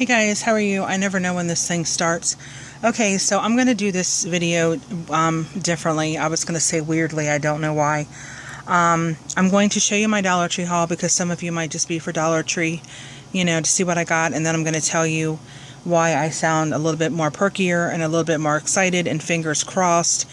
Hey guys, how are you? I never know when this thing starts. Okay, so I'm going to do this video differently. I was going to say weirdly, I don't know why. I'm going to show you my Dollar Tree haul because some of you might just be for Dollar Tree, you know, to see what I got. And then I'm going to tell you why I sound a little bit more perkier and a little bit more excited, and fingers crossed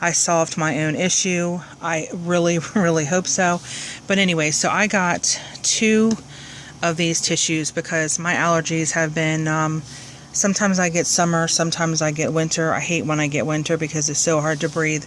I solved my own issue. I really, really hope so. But anyway, so I got two of these tissues because my allergies have been, sometimes I get summer, sometimes I get winter. I hate when I get winter because it's so hard to breathe.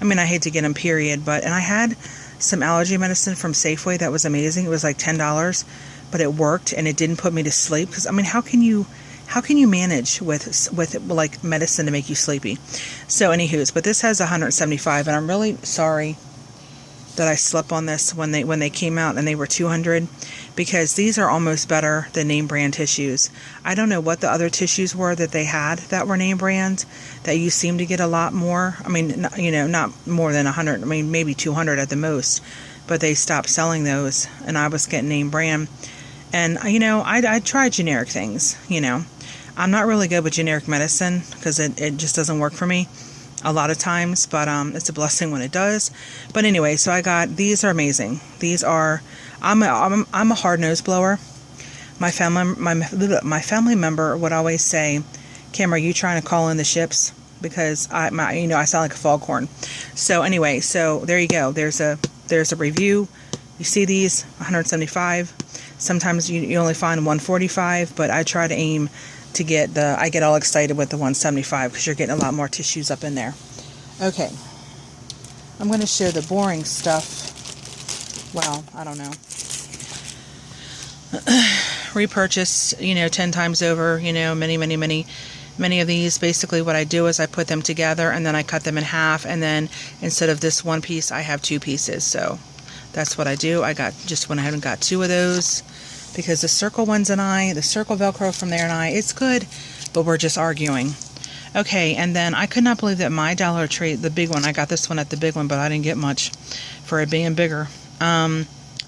I mean, I hate to get them, period. And I had some allergy medicine from Safeway that was amazing. It was like $10, but it worked and it didn't put me to sleep. Because I mean, how can you manage with like medicine to make you sleepy? So anywho's, but this has 175, and I'm really sorry that I slept on this when they came out and they were 200, because these are almost better than name brand tissues. I don't know what the other tissues were that they had that were name brand that you seem to get a lot more. I mean, you know, not more than 100. I mean, maybe 200 at the most, but they stopped selling those and I was getting name brand. And you know, I tried generic things. You know, I'm not really good with generic medicine because it just doesn't work for me a lot of times, but it's a blessing when it does. But anyway, so I got these. Are amazing. These are, I'm a hard nose blower. My family member would always say, "Kim, are you trying to call in the ships?" Because I sound like a foghorn. So anyway, so there you go. There's a review. You see these 175. Sometimes you only find 145, but I try to aim to get I get all excited with the 175 because you're getting a lot more tissues up in there. Okay, I'm going to show the boring stuff. Well, I don't know. Repurchase, 10 times over, many of these. Basically what I do is I put them together and then I cut them in half, and then instead of this one piece I have two pieces. So that's what I do. I just went ahead and got two of those because the circle ones and the circle Velcro from there and it's good, but we're just arguing. Okay, and then I could not believe that my Dollar Tree, the big one, I got this one at the big one, but I didn't get much for it being bigger.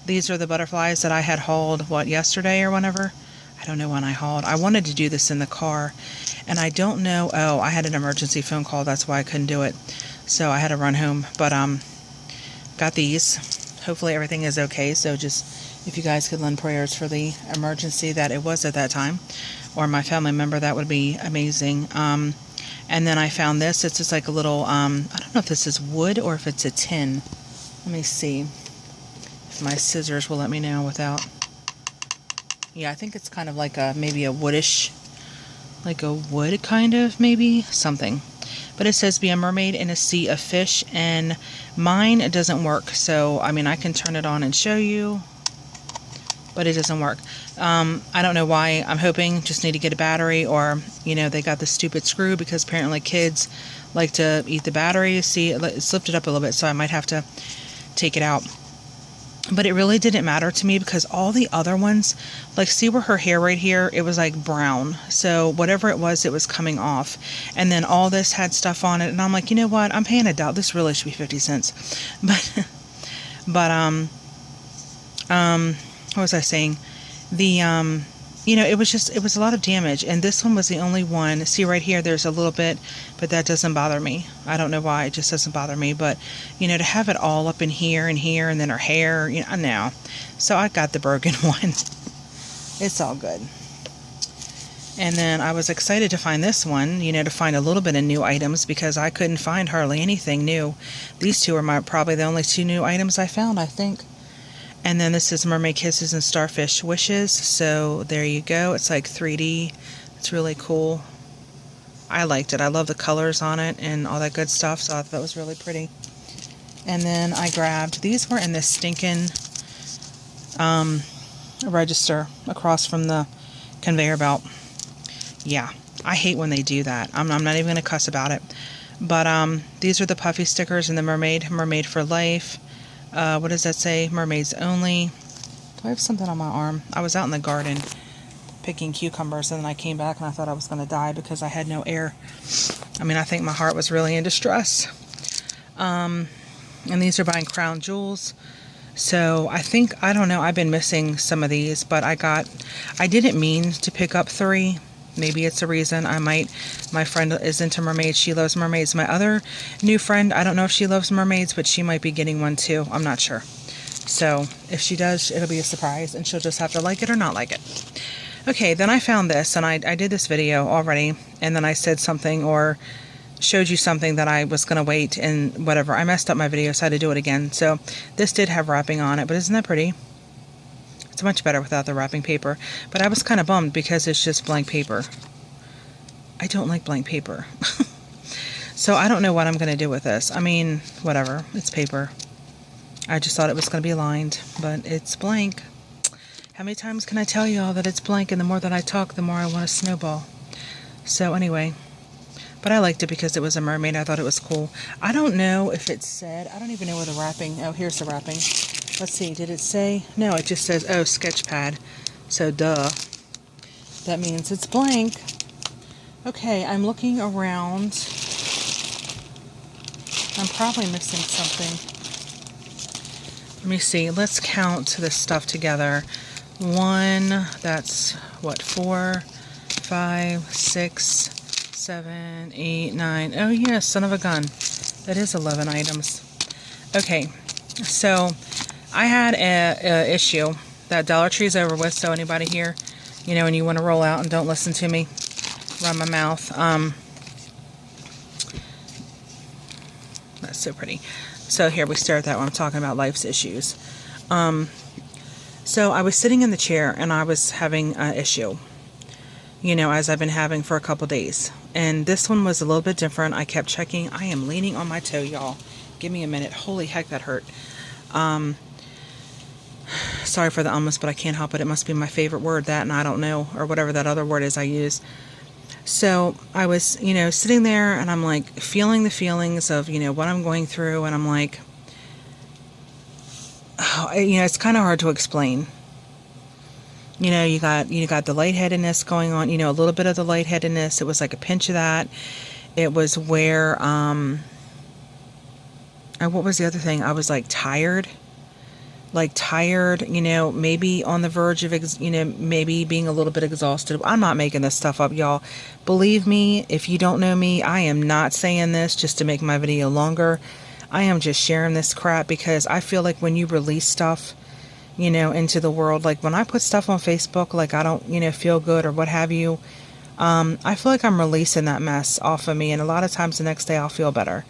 These are the butterflies that I had hauled, yesterday or whenever? I don't know when I hauled. I wanted to do this in the car, and I don't know. Oh, I had an emergency phone call. That's why I couldn't do it. So I had to run home. But got these. Hopefully everything is okay. So just, if you guys could lend prayers for the emergency that it was at that time, or my family member, that would be amazing. And then I found this. It's just like a little, I don't know if this is wood or if it's a tin. Let me see if my scissors will let me know without. Yeah, I think it's kind of like maybe a woodish, like a wood kind of, maybe something. But it says be a mermaid in a sea of fish, and mine, it doesn't work. So, I mean, I can turn it on and show you, but it doesn't work. I don't know why. I'm hoping just need to get a battery, or, they got the stupid screw because apparently kids like to eat the battery. See, it slipped it up a little bit, so I might have to take it out. But it really didn't matter to me because all the other ones, like, see where her hair right here, it was like brown. So whatever it was coming off. And then all this had stuff on it. And I'm like, you know what? I'm paying $1. This really should be 50 cents. But what was I saying? The, it was a lot of damage. And this one was the only one. See right here, there's a little bit, but that doesn't bother me. I don't know why. It just doesn't bother me. But, to have it all up in here, and then her hair, no. So I got the broken one. It's all good. And then I was excited to find this one, to find a little bit of new items because I couldn't find hardly anything new. These two are probably the only two new items I found, I think. And then this is Mermaid Kisses and Starfish Wishes. So there you go. It's like 3D. It's really cool. I liked it. I love the colors on it and all that good stuff. So I thought that was really pretty. And then I grabbed, these were in this stinking register across from the conveyor belt. Yeah, I hate when they do that. I'm not even going to cuss about it. But these are the puffy stickers and the Mermaid for Life. What does that say? Mermaids only. Do I have something on my arm? I was out in the garden picking cucumbers, and then I came back and I thought I was going to die because I had no air. I mean, I think my heart was really in distress. And these are by Crown Jewels. So I don't know, I've been missing some of these, but I didn't mean to pick up 3. Maybe it's a reason. My friend is into mermaids. She loves mermaids. My other new friend, I don't know if she loves mermaids, but she might be getting one too. I'm not sure. So if she does, it'll be a surprise, and she'll just have to like it or not like it. Okay, then I found this, and I did this video already, and then I said something or showed you something that I was going to wait and whatever. I messed up my video, so I had to do it again. So this did have wrapping on it, but isn't that pretty? It's much better without the wrapping paper, but I was kind of bummed because it's just blank paper. I don't like blank paper. So I don't know what I'm going to do with this. I mean, whatever. It's paper. I just thought it was going to be lined, but it's blank. How many times can I tell y'all that it's blank, and the more that I talk, the more I want to snowball. So anyway, but I liked it because it was a mermaid. I thought it was cool. I don't know if it said, I don't even know where the wrapping, oh, here's the wrapping. Let's see, did it say? No, it just says, oh, sketch pad. So, duh. That means it's blank. Okay, I'm looking around. I'm probably missing something. Let me see. Let's count this stuff together. 1, that's what, 4, 5, 6, 7, 8, 9. Oh, yeah, son of a gun. That is 11 items. Okay, so I had a issue that Dollar Tree's over with, so anybody here, you know, and you want to roll out and don't listen to me, run my mouth. That's so pretty. So here we stare at that when I'm talking about life's issues. So I was sitting in the chair and I was having an issue, you know, as I've been having for a couple days. And this one was a little bit different. I kept checking. I am leaning on my toe, y'all. Give me a minute. Holy heck, that hurt. Sorry for the almost, but I can't help it. It must be my favorite word, that, and I don't know, or whatever that other word is I use. So I was, you know, sitting there and I'm like feeling the feelings of, you know, what I'm going through. And I'm like, oh, you know, it's kind of hard to explain. You know, you got the lightheadedness going on, you know, a little bit of the lightheadedness. It was like a pinch of that. It was where, what was the other thing? I was like tired, you know, maybe on the verge of, you know, maybe being a little bit exhausted. I'm not making this stuff up, y'all. Believe me, if you don't know me, I am not saying this just to make my video longer. I am just sharing this crap because I feel like when you release stuff, you know, into the world, like when I put stuff on Facebook, like I don't, you know, feel good or what have you, I feel like I'm releasing that mess off of me, and a lot of times the next day I'll feel better.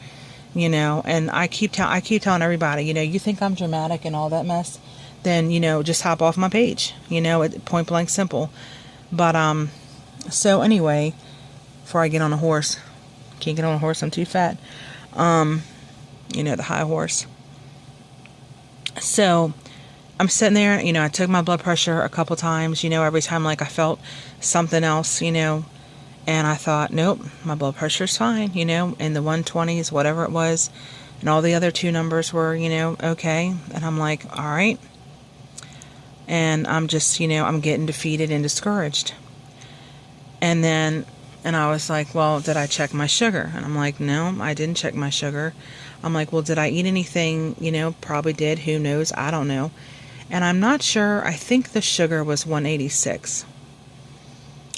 You know, and I keep telling everybody, you know, you think I'm dramatic and all that mess, then, you know, just hop off my page, you know, point blank simple. But, so anyway, before I get on a horse, can't get on a horse, I'm too fat, you know, the high horse. So I'm sitting there, you know, I took my blood pressure a couple times, you know, every time like I felt something else, you know. And I thought, nope, my blood pressure's fine, you know, in the 120s, whatever it was. And all the other 2 numbers were, you know, okay. And I'm like, all right. And I'm just, you know, I'm getting defeated and discouraged. And then, and I was like, well, did I check my sugar? And I'm like, no, I didn't check my sugar. I'm like, well, did I eat anything? You know, probably did. Who knows? I don't know. And I'm not sure. I think the sugar was 186.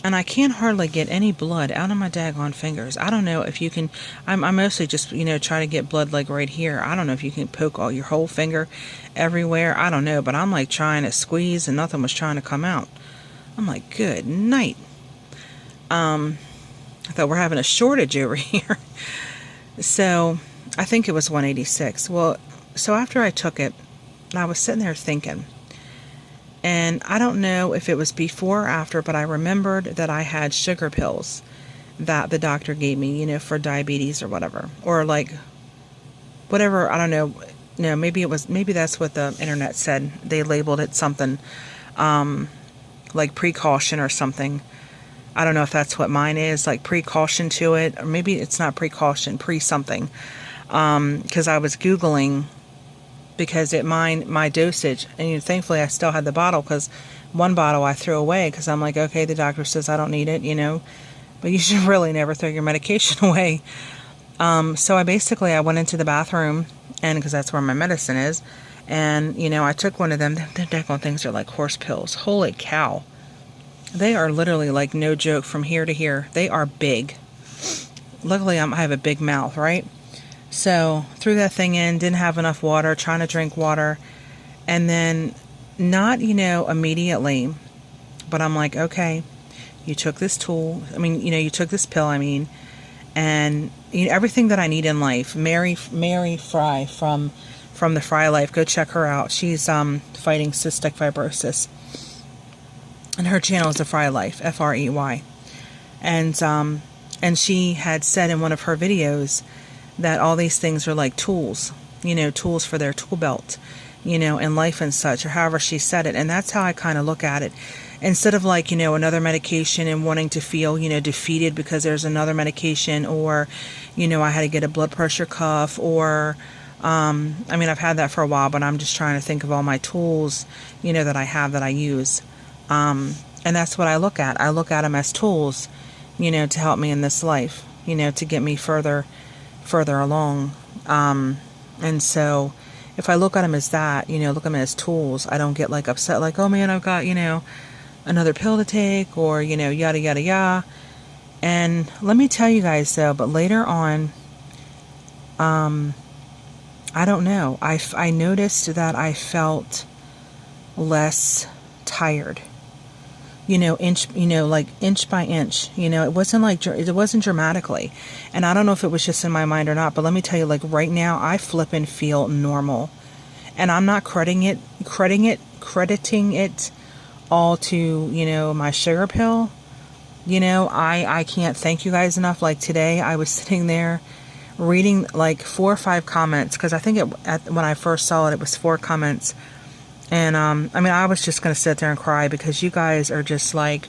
And I can't hardly get any blood out of my daggone fingers. I don't know if you can, I mostly just, you know, try to get blood like right here. I don't know if you can poke all your whole finger everywhere. I don't know, but I'm like trying to squeeze and nothing was trying to come out. I'm like, good night. I thought we're having a shortage over here. So I think it was 186. Well, so after I took it, I was sitting there thinking, and I don't know if it was before or after, but I remembered that I had sugar pills that the doctor gave me, you know, for diabetes or whatever. Or like, whatever, I don't know. No, maybe that's what the internet said. They labeled it something, like precaution or something. I don't know if that's what mine is, like precaution to it. Or maybe it's not precaution, pre-something. Because I was Googling, because my dosage, and you know, thankfully I still had the bottle, because one bottle I threw away because I'm like, okay, the doctor says I don't need it, you know, but you should really never throw your medication away. So I went into the bathroom, and because that's where my medicine is, And, you know, I took one of them. The daggone things are like horse pills. Holy cow. They are literally like, no joke, from here to here. They are big. Luckily, I have a big mouth, right? So, threw that thing in, didn't have enough water, trying to drink water. And then, not, you know, immediately, but I'm like, okay, you took this tool. I mean, you know, you took this pill, and you know, everything that I need in life. Mary Fry from the Fry Life, go check her out. She's fighting cystic fibrosis, and her channel is the Fry Life, Frey, and she had said in one of her videos that all these things are like tools, you know, tools for their tool belt, you know, in life and such, or however she said it. And that's how I kind of look at it. Instead of like, you know, another medication and wanting to feel, you know, defeated because there's another medication, or, you know, I had to get a blood pressure cuff, or, I mean, I've had that for a while, but I'm just trying to think of all my tools, you know, that I have that I use. And that's what I look at. I look at them as tools, you know, to help me in this life, you know, to get me further along. And so if I look at them as that, you know, look at them as tools, I don't get like upset, like, oh man, I've got, you know, another pill to take, or, you know, yada, yada, yada. And let me tell you guys though, but later on, I don't know. I noticed that I felt less tired, you know, like inch by inch, you know, it wasn't dramatically. And I don't know if it was just in my mind or not, but let me tell you, like right now, I flip and feel normal. And I'm not crediting it all to, you know, my sugar pill. You know, I can't thank you guys enough. Like today, I was sitting there reading like 4 or 5 comments, because I think when I first saw it, it was 4 comments. And, I mean, I was just going to sit there and cry, because you guys are just, like,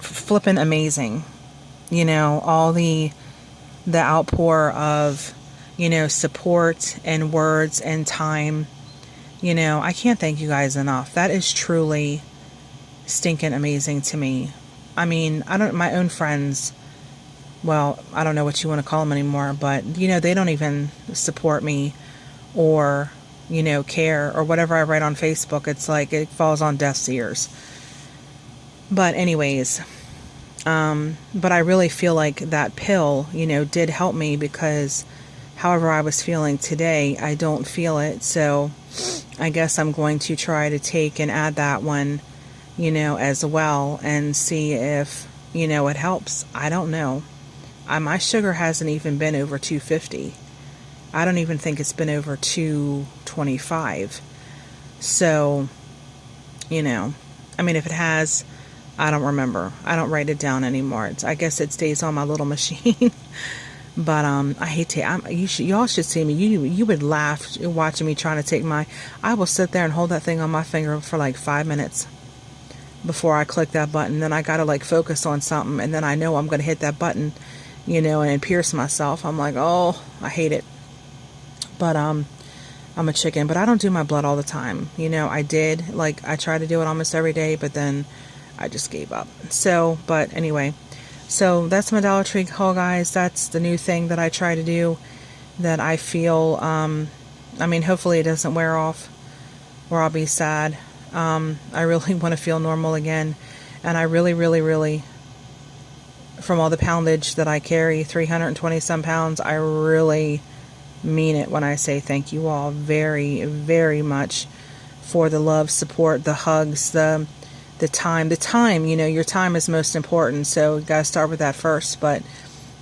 flipping amazing. You know, all the outpour of, you know, support and words and time. You know, I can't thank you guys enough. That is truly stinking amazing to me. I mean, my own friends, well, I don't know what you want to call them anymore, but, you know, they don't even support me or, you know, care, or whatever I write on Facebook. It's like it falls on deaf's ears. But anyways, but I really feel like that pill, you know, did help me, because however I was feeling today, I don't feel it. So I guess I'm going to try to take and add that one, you know, as well, and see if, you know, it helps. I don't know. My sugar hasn't even been over 250. I don't even think it's been over 225. So, you know, I mean, if it has, I don't remember. I don't write it down anymore. I guess it stays on my little machine. But I hate to. Y'all should see me. You would laugh watching me trying to take I will sit there and hold that thing on my finger for like 5 minutes before I click that button. Then I gotta like focus on something, and then I know I'm gonna hit that button, you know, and pierce myself. I'm like, oh, I hate it. But I'm a chicken. But I don't do my blood all the time. You know, I try to do it almost every day, but then I just gave up. So, but anyway, so that's my Dollar Tree haul, guys. That's the new thing that I try to do, that I feel, I mean, hopefully it doesn't wear off, or I'll be sad. I really want to feel normal again. And I really, really, really, from all the poundage that I carry, 320 some pounds, I really mean it when I say thank you all very, very much for the love, support, the hugs, the time, you know, your time is most important. So you got to start with that first, but,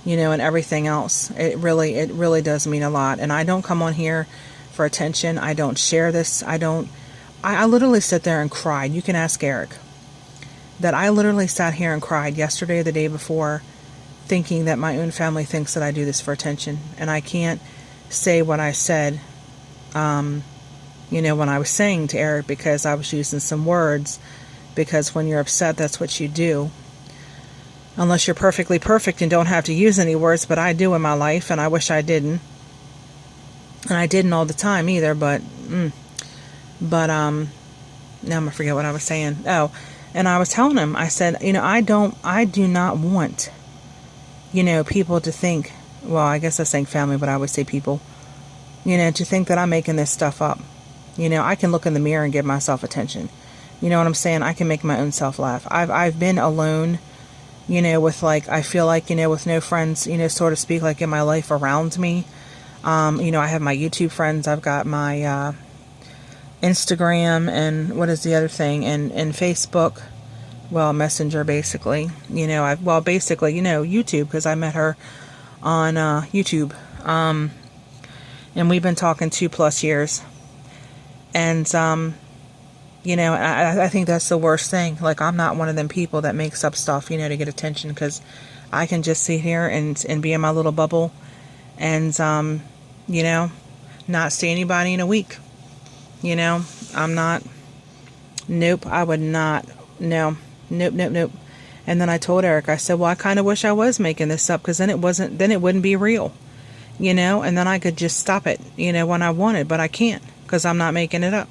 you know, and everything else, it really does mean a lot. And I don't come on here for attention. I don't share this. I literally sit there and cried. You can ask Eric that I literally sat here and cried yesterday or the day before, thinking that my own family thinks that I do this for attention. And I can't say what I said, you know, when I was saying to Eric, because I was using some words, because when you're upset, that's what you do. Unless you're perfectly perfect and don't have to use any words, but I do in my life, and I wish I didn't. And I didn't all the time either, but now I'm gonna forget what I was saying. Oh, and I was telling him, I said, you know, I do not want, you know, people to think, well, I guess I saying family, but I would say people, you know, to think that I'm making this stuff up. You know, I can look in the mirror and give myself attention. You know what I'm saying? I can make my own self laugh. I've been alone, you know, with like, I feel like, you know, with no friends, you know, so to speak, like in my life around me. You know, I have my YouTube friends. I've got my Instagram, and what is the other thing? And Facebook. Well, Messenger, basically. You know, basically, you know, YouTube, because I met her on YouTube. And we've been talking 2+ years. And, you know, I think that's the worst thing. Like, I'm not one of them people that makes up stuff, you know, to get attention, because I can just sit here and be in my little bubble and, you know, not see anybody in a week. You know, I'm not, nope, I would not, no, nope. And then I told Eric, I said, well, I kind of wish I was making this up, because then it wouldn't be real, you know, and then I could just stop it, you know, when I wanted, but I can't, because I'm not making it up.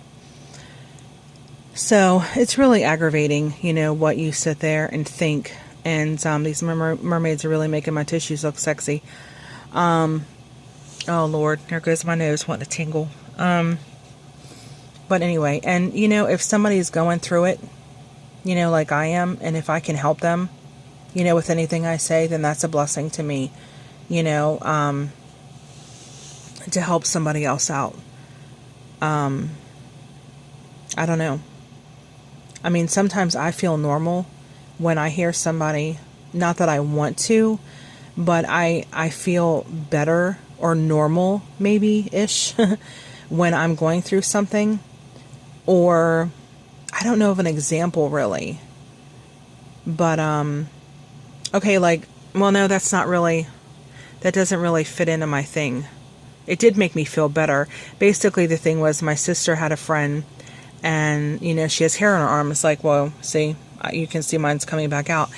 So it's really aggravating, you know, what you sit there and think. And these mermaids are really making my tissues look sexy. Oh Lord, there goes my nose wanting to tingle. But anyway, and you know, if somebody's going through it, you know, like I am, and if I can help them, you know, with anything I say, then that's a blessing to me, you know, to help somebody else out. I don't know. I mean, sometimes I feel normal when I hear somebody, not that I want to, but I feel better or normal, maybe-ish, when I'm going through something. Or, I don't know of an example, really. But, okay, like, well, no, that's not really, that doesn't really fit into my thing. It did make me feel better. Basically, the thing was, my sister had a friend, and, you know, she has hair on her arm. It's like, well, see, you can see mine's coming back out.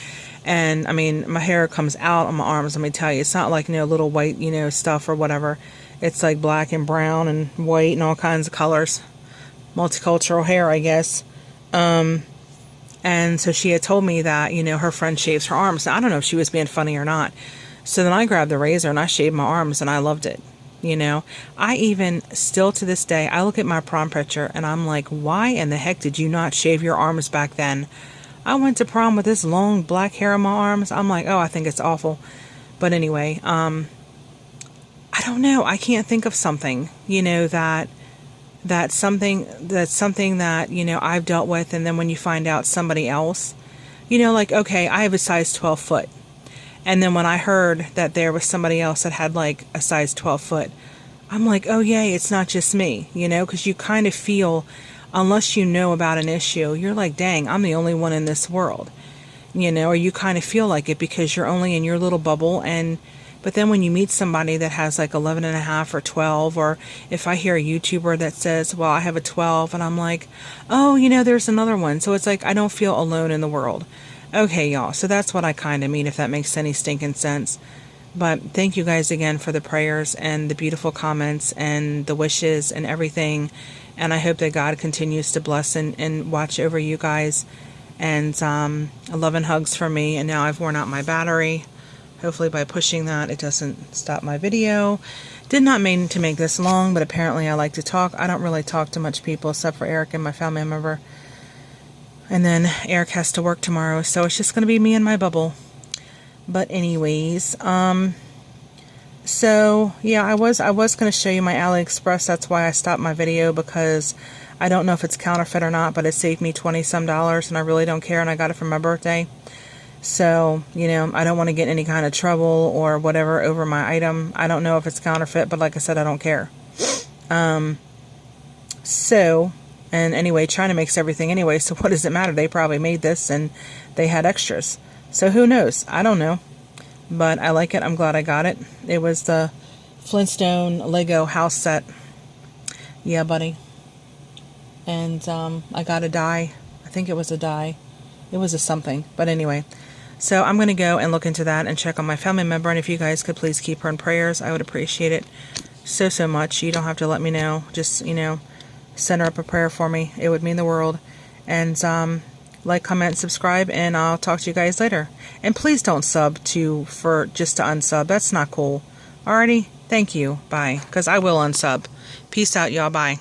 And, I mean, my hair comes out on my arms, let me tell you. It's not like, you know, little white, you know, stuff or whatever. It's like black and brown and white and all kinds of colors. Multicultural hair, I guess. And so she had told me that, you know, her friend shaves her arms. Now, I don't know if she was being funny or not. So then I grabbed the razor and I shaved my arms, and I loved it. You know, I even still to this day, I look at my prom picture and I'm like, why in the heck did you not shave your arms back then? I went to prom with this long black hair on my arms. I'm like, oh, I think it's awful. But anyway, I don't know. I can't think of something, you know, that's something that, you know, I've dealt with. And then when you find out somebody else, you know, like, okay, I have a size 12 foot. And then when I heard that there was somebody else that had like a size 12 foot, I'm like, oh yay, it's not just me, you know, because you kind of feel, unless you know about an issue, you're like, dang, I'm the only one in this world, you know, or you kind of feel like it because you're only in your little bubble. But then when you meet somebody that has like 11.5 or 12, or if I hear a YouTuber that says, well, I have a 12, and I'm like, oh, you know, there's another one. So it's like, I don't feel alone in the world. Okay, y'all, so that's what I kind of mean, if that makes any stinking sense. But thank you guys again for the prayers and the beautiful comments and the wishes and everything. And I hope that God continues to bless and watch over you guys. And love and hugs for me. And now I've worn out my battery. Hopefully by pushing that, it doesn't stop my video. Did not mean to make this long, but apparently I like to talk. I don't really talk to much people except for Eric and my family member. And then Eric has to work tomorrow, so it's just going to be me and my bubble. But anyways, so yeah, I was going to show you my AliExpress. That's why I stopped my video, because I don't know if it's counterfeit or not, but it saved me $20-some, and I really don't care, and I got it for my birthday. So, you know, I don't want to get any kind of trouble or whatever over my item. I don't know if it's counterfeit, but like I said, I don't care. And anyway, China makes everything anyway, so what does it matter? They probably made this and they had extras. So who knows? I don't know. But I like it. I'm glad I got it. It was the Flintstone Lego house set. Yeah, buddy. And I got a die. I think it was a die. It was a something. But anyway. So I'm going to go and look into that and check on my family member. And if you guys could please keep her in prayers, I would appreciate it so much. You don't have to let me know. Just, you know, send her up a prayer for me. It would mean the world. And like, comment, subscribe, and I'll talk to you guys later. And please don't sub for just to unsub. That's not cool. Alrighty? Thank you. Bye. Because I will unsub. Peace out, y'all. Bye.